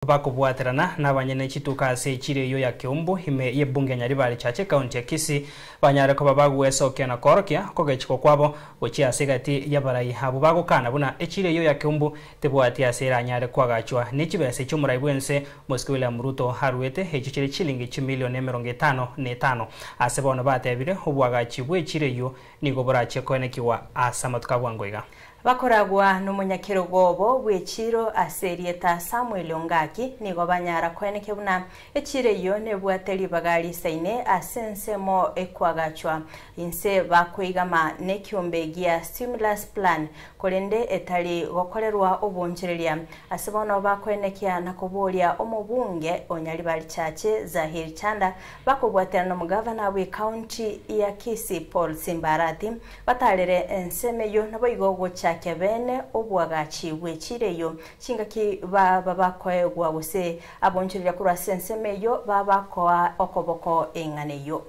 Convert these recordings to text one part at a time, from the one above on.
bakubwaterana n'abanyene chituka se chire yo ya Kiumbu ime ye bunge Nyaribari chache county ya Kisii banyare ko babagwesokia na korokia kogechiko kwabo gochi asegati yabarai habu bagukana buna echire yo ya Kiumbu tebwati asera nyare kwagachwa n'ikibese cy'umurayibwense Moscow William Ruto haruete hechichire chilingi 1,55 asebona batebire ubwagachi bwechire yo nigobora chekonekiwa asamatuka bwangoiga bakoragwa n'umunyakirogobo bw'echiro aserieta Samuel Ongaki nigo banyara kweneke buna echire yo nebwateri bagali saine asensemo ekwagachwa inse bakwigama nekyombegia stimulus plan kolende etali gokorerwa obonjereria asebono bakwenekia nakobolia omubunge onyalibali chache Zahir Chanda bakobwaterana n'omugavana we county ya Kisii Paul Simbarati batalere enseme yo naboigogo kebene obwagachi bwechireyo chingaki babakoegwa gose abonjirira kura sensemeyo babakoa okoboko enganeyo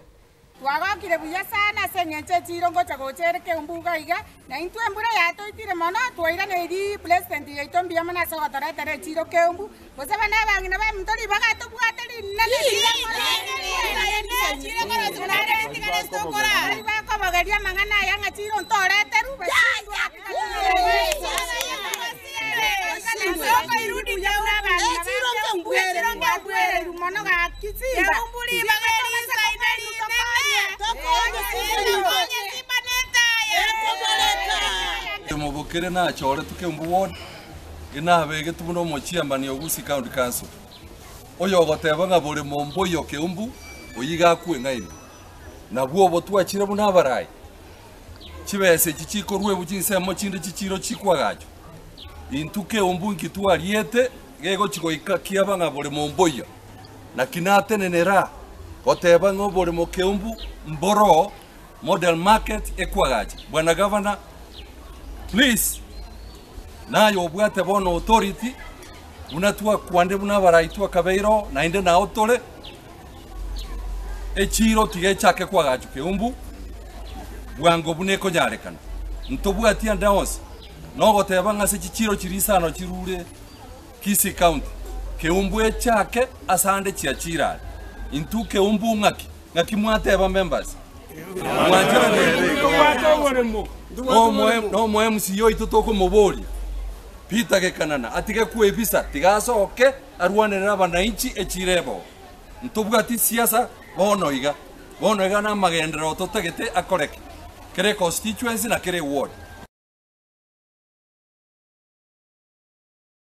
twagakire buya sana senyenche chirongo chagochereke umbuga iga na intwe mbura yato itire mono twaira neri president yaitombia mana so gataretere chiro keumbu bose bana bangina ba mtori bagato bwateri nani chiro kora chira tigare stokora ba ko bagaria mangana yanga chiro ntoreteru mubukere na chore tukembu ward ina bege tumuno mochiambani ogusi county council oyo goteba ngabore momboyo keumbu oyiga kwengaine na bwo twachire buna barai chibese chichikorwe buchinsemo chinde chichiro chikwagacho intuke ombungi twariete gego chigoika kiaba ngabore momboyo na kinatenenera goteba ngobore mo keumbu mboro model market ekwagacho bwana governor please na yo bwate bono authority unatua kwande buna baraitwa kabeiro na inde na otole echiro tige chake kwagacho keumbu bwango buneko nyarekana ntobwatia ndaonse no goteba ngase chichiro chirisano chirure Kisii county keumbu echake asande chiachira intu keumbu ngaki mwateba members no moem siyo itotoko mobori pita ke kanana atige kuebisa tigaso oke arwanera bananchi echirebo ntobwati siasa bono iga na magendero totagete akoreke kere constituency na kere ward